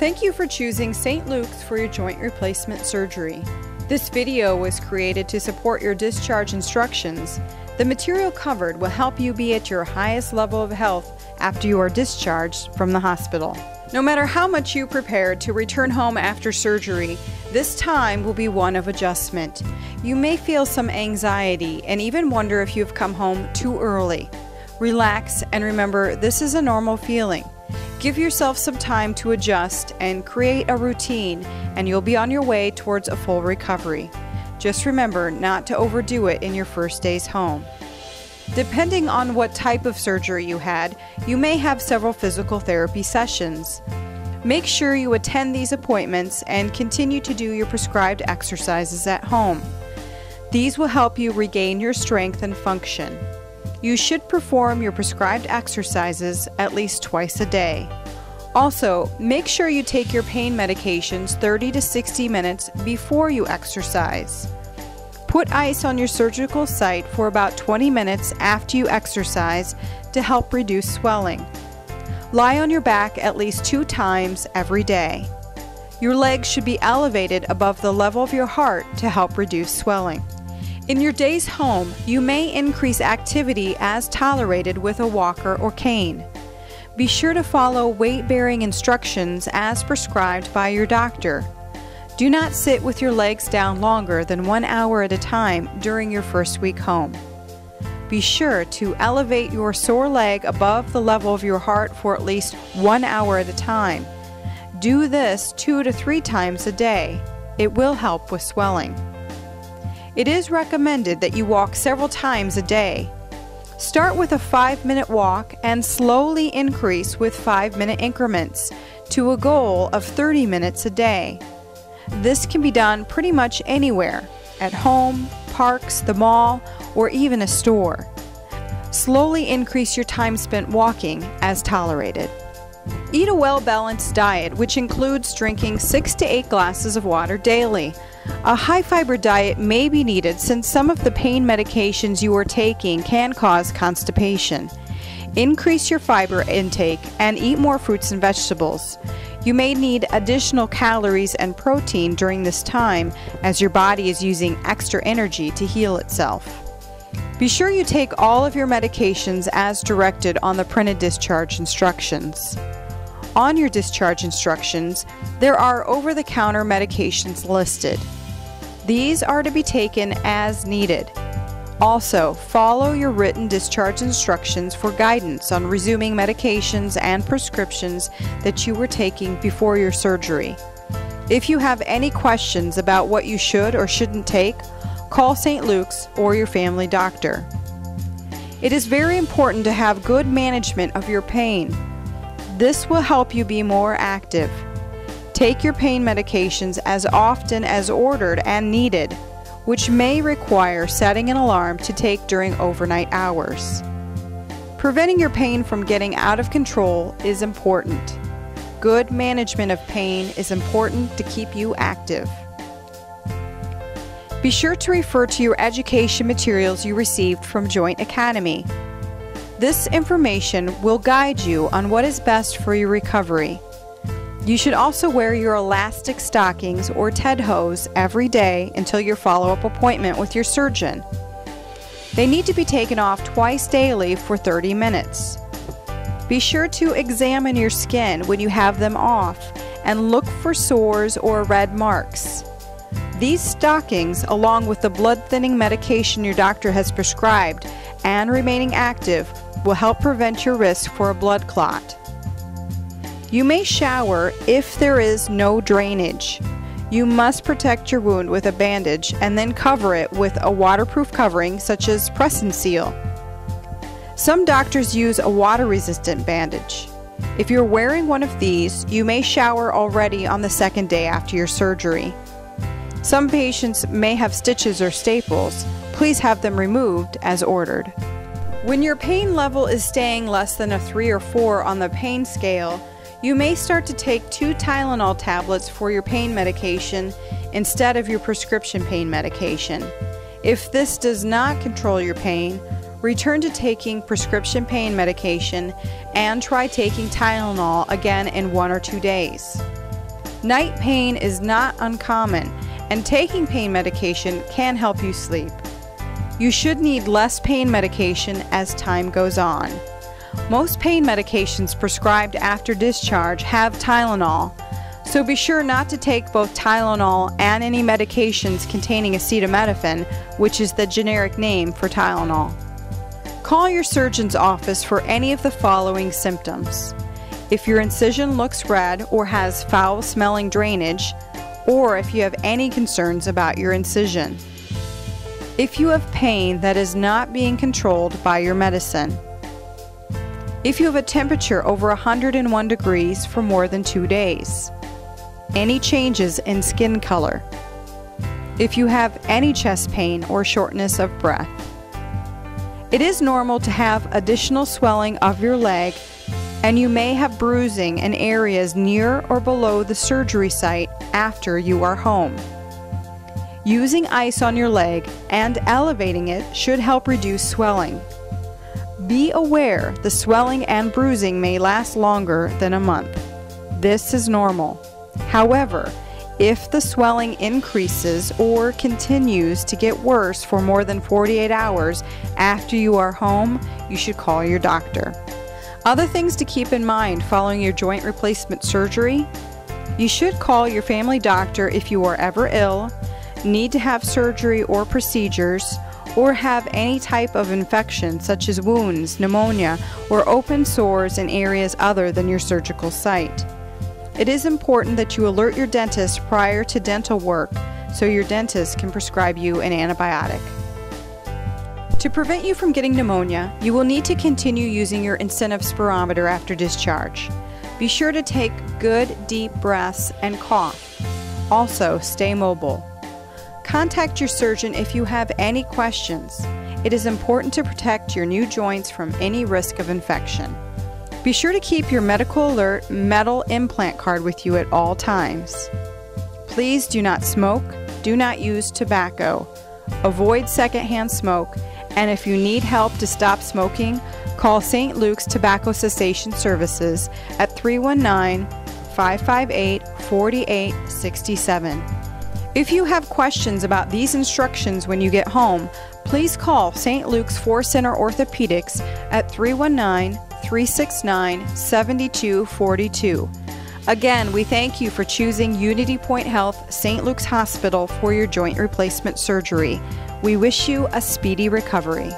Thank you for choosing St. Luke's for your joint replacement surgery. This video was created to support your discharge instructions. The material covered will help you be at your highest level of health after you are discharged from the hospital. No matter how much you prepare to return home after surgery, this time will be one of adjustment. You may feel some anxiety and even wonder if you've come home too early. Relax and remember, this is a normal feeling. Give yourself some time to adjust and create a routine, and you'll be on your way towards a full recovery. Just remember not to overdo it in your first days home. Depending on what type of surgery you had, you may have several physical therapy sessions. Make sure you attend these appointments and continue to do your prescribed exercises at home. These will help you regain your strength and function. You should perform your prescribed exercises at least twice a day. Also, make sure you take your pain medications 30 to 60 minutes before you exercise. Put ice on your surgical site for about 20 minutes after you exercise to help reduce swelling. Lie on your back at least 2 times every day. Your legs should be elevated above the level of your heart to help reduce swelling. In your days home, you may increase activity as tolerated with a walker or cane. Be sure to follow weight-bearing instructions as prescribed by your doctor. Do not sit with your legs down longer than 1 hour at a time during your first week home. Be sure to elevate your sore leg above the level of your heart for at least 1 hour at a time. Do this 2 to 3 times a day. It will help with swelling. It is recommended that you walk several times a day. Start with a 5-minute walk and slowly increase with 5-minute increments to a goal of 30 minutes a day. This can be done pretty much anywhere, at home, parks, the mall, or even a store. Slowly increase your time spent walking as tolerated. Eat a well-balanced diet, which includes drinking 6 to 8 glasses of water daily. A high-fiber diet may be needed since some of the pain medications you are taking can cause constipation. Increase your fiber intake and eat more fruits and vegetables. You may need additional calories and protein during this time as your body is using extra energy to heal itself. Be sure you take all of your medications as directed on the printed discharge instructions. On your discharge instructions, there are over-the-counter medications listed. These are to be taken as needed. Also, follow your written discharge instructions for guidance on resuming medications and prescriptions that you were taking before your surgery. If you have any questions about what you should or shouldn't take, call St. Luke's or your family doctor. It is very important to have good management of your pain. This will help you be more active. Take your pain medications as often as ordered and needed, which may require setting an alarm to take during overnight hours. Preventing your pain from getting out of control is important. Good management of pain is important to keep you active. Be sure to refer to your education materials you received from Joint Academy. This information will guide you on what is best for your recovery. You should also wear your elastic stockings or TED hose every day until your follow-up appointment with your surgeon. They need to be taken off twice daily for 30 minutes. Be sure to examine your skin when you have them off and look for sores or red marks. These stockings, along with the blood-thinning medication your doctor has prescribed and remaining active, will help prevent your risk for a blood clot. You may shower if there is no drainage. You must protect your wound with a bandage and then cover it with a waterproof covering such as Press and Seal. Some doctors use a water-resistant bandage. If you're wearing one of these, you may shower already on the 2nd day after your surgery. Some patients may have stitches or staples. Please have them removed as ordered. When your pain level is staying less than a 3 or 4 on the pain scale, you may start to take 2 Tylenol tablets for your pain medication instead of your prescription pain medication. If this does not control your pain, return to taking prescription pain medication and try taking Tylenol again in 1 or 2 days. Night pain is not uncommon, and taking pain medication can help you sleep. You should need less pain medication as time goes on. Most pain medications prescribed after discharge have Tylenol, so be sure not to take both Tylenol and any medications containing acetaminophen, which is the generic name for Tylenol. Call your surgeon's office for any of the following symptoms. If your incision looks red or has foul-smelling drainage, or if you have any concerns about your incision. If you have pain that is not being controlled by your medicine. If you have a temperature over 101 degrees for more than 2 days. Any changes in skin color. If you have any chest pain or shortness of breath. It is normal to have additional swelling of your leg, and you may have bruising in areas near or below the surgery site after you are home. Using ice on your leg and elevating it should help reduce swelling. Be aware the swelling and bruising may last longer than a month. This is normal. However, if the swelling increases or continues to get worse for more than 48 hours after you are home, you should call your doctor. Other things to keep in mind following your joint replacement surgery: you should call your family doctor if you are ever ill, need to have surgery or procedures, or have any type of infection such as wounds, pneumonia, or open sores in areas other than your surgical site. It is important that you alert your dentist prior to dental work so your dentist can prescribe you an antibiotic. To prevent you from getting pneumonia, you will need to continue using your incentive spirometer after discharge. Be sure to take good, deep breaths and cough. Also, stay mobile. Contact your surgeon if you have any questions. It is important to protect your new joints from any risk of infection. Be sure to keep your medical alert metal implant card with you at all times. Please do not smoke, do not use tobacco, avoid secondhand smoke, and if you need help to stop smoking, call St. Luke's Tobacco Cessation Services at 319-558-4867. If you have questions about these instructions when you get home, please call St. Luke's 4 Center Orthopedics at 319-369-7242. Again, we thank you for choosing Unity Point Health St. Luke's Hospital for your joint replacement surgery. We wish you a speedy recovery.